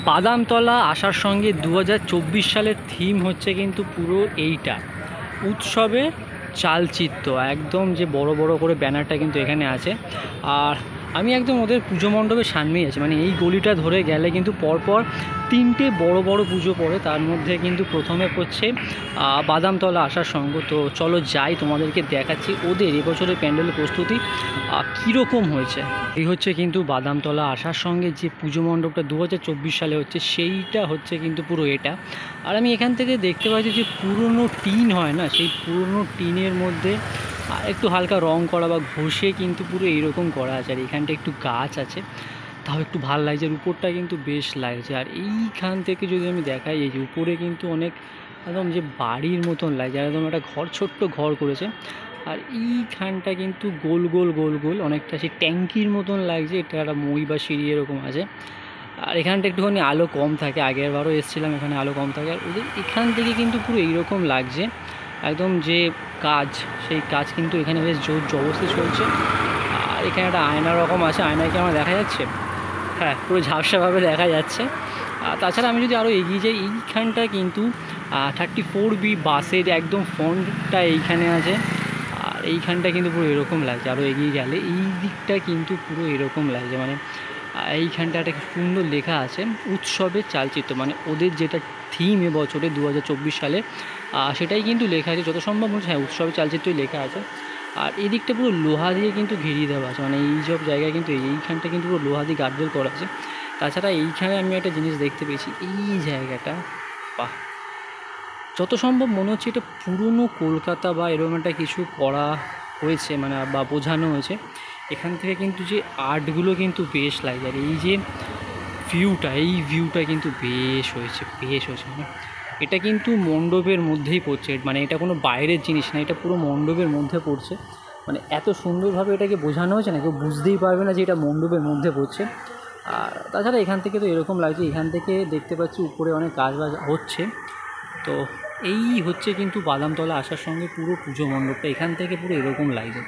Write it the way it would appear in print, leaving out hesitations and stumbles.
বাদামতলা আসার সঙ্গে 2024 সালের থিম হচ্ছে কিন্তু পুরো এইটা, উৎসবের চালচিত্র। একদম যে বড় বড় করে ব্যানারটা কিন্তু এখানে আছে। আর আমি একদম ওদের পুজো মণ্ডপের সামনেই আছি, মানে এই গলিটা ধরে গেলে কিন্তু পরপর তিনটে বড় বড় পুজো পড়ে। তার মধ্যে কিন্তু প্রথমে পড়ছে বাদামতলা আসার সঙ্গ। তো চলো যাই, তোমাদেরকে দেখাচ্ছি ওদের এবছরের প্যান্ডেলের প্রস্তুতি কীরকম হয়েছে। এই হচ্ছে কিন্তু বাদামতলা আসার সঙ্গে যে পুজো মণ্ডপটা 2024 সালে হচ্ছে, সেইটা হচ্ছে কিন্তু পুরো এটা। আর আমি এখান থেকে দেখতে পাচ্ছি যে পুরনো টিন হয় না, সেই পুরনো টিনের মধ্যে একটু হালকা রং করা বা ঘষে কিন্তু পুরো এইরকম করা আছে। আর এখানটা একটু গাছ আছে, তাও একটু ভাল লাগছে। আর উপরটা কিন্তু বেশ লাগছে। আর এইখান থেকে যদি আমি দেখাই, এই যে উপরে কিন্তু অনেক একদম যে বাড়ির মতন লাগছে, একদম একটা ঘর, ছোট্ট ঘর করেছে। আর এইখানটা কিন্তু গোল গোল গোল গোল অনেকটা সেই ট্যাঙ্কির মতন লাগছে, এটা একটা মই বা সিঁড়ি এরকম আছে। আর এখানটা একটুখানি আলো কম থাকে, আগের বারও এসেছিলাম, এখানে আলো কম থাকে। আর ওদের এখান থেকে কিন্তু পুরো এইরকম লাগছে, একদম যে কাজ, সেই কাজ কিন্তু এখানে বেশ জোর জবরদস্তি চলছে। আর এখানে একটা আয়না রকম আছে, আয়নায় কি আমার দেখা যাচ্ছে? হ্যাঁ, পুরো ঝাপসাভাবে দেখা যাচ্ছে। তাছাড়া আমি যদি আরও এগিয়ে যাই, এইখানটা কিন্তু 34B বাসের একদম ফ্রন্টটা এইখানে আছে। আর এইখানটা কিন্তু পুরো এরকম লাগছে। আরও এগিয়ে গেলে এই দিকটা কিন্তু পুরো এরকম লাগছে, মানে এইখানটা একটা সুন্দর লেখা আছে উৎসবের চালচিত্র, মানে ওদের যেটা থিম এবছরে 2024 সালে সেটাই কিন্তু লেখা আছে। যত সম্ভব হচ্ছে হ্যাঁ, উৎসবের চালচিত্রই লেখা আছে। আর এই দিকটা পুরো লোহা দিয়ে কিন্তু ঘিরিয়ে দেওয়া আছে, মানে এই সব জায়গায় কিন্তু এইখানটা কিন্তু পুরো লোহা দিয়ে গার্ডওয়েল করা আছে। তাছাড়া এইখানে আমি একটা জিনিস দেখতে পেয়েছি, এই জায়গাটা বাহ, যত সম্ভব মনে হচ্ছে এটা পুরনো কলকাতা বা এরকম একটা কিছু করা হয়েছে, মানে বা বোঝানো হয়েছে। এখান থেকে কিন্তু যে আর্টগুলো কিন্তু বেশ লাগে। আর এই যে ভিউটা, এই ভিউটা কিন্তু বেশ হয়েছে, মানে এটা কিন্তু মণ্ডপের মধ্যেই পড়ছে, মানে এটা কোনো বাইরের জিনিস না, এটা পুরো মণ্ডপের মধ্যে পড়ছে। মানে এত সুন্দরভাবে এটাকে বোঝানো হয়েছে না, কেউ বুঝতেই পারবে না যে এটা মণ্ডপের মধ্যে পড়ছে। আর তাছাড়া এখান থেকে তো এরকম লাগছে, এখান থেকে দেখতে পাচ্ছি উপরে অনেক কাজ বাজ হচ্ছে। তো এই হচ্ছে কিন্তু বাদামতলা আসার সঙ্গে পুরো পুজো মণ্ডপটা এখান থেকে পুরো এরকম লাগছে।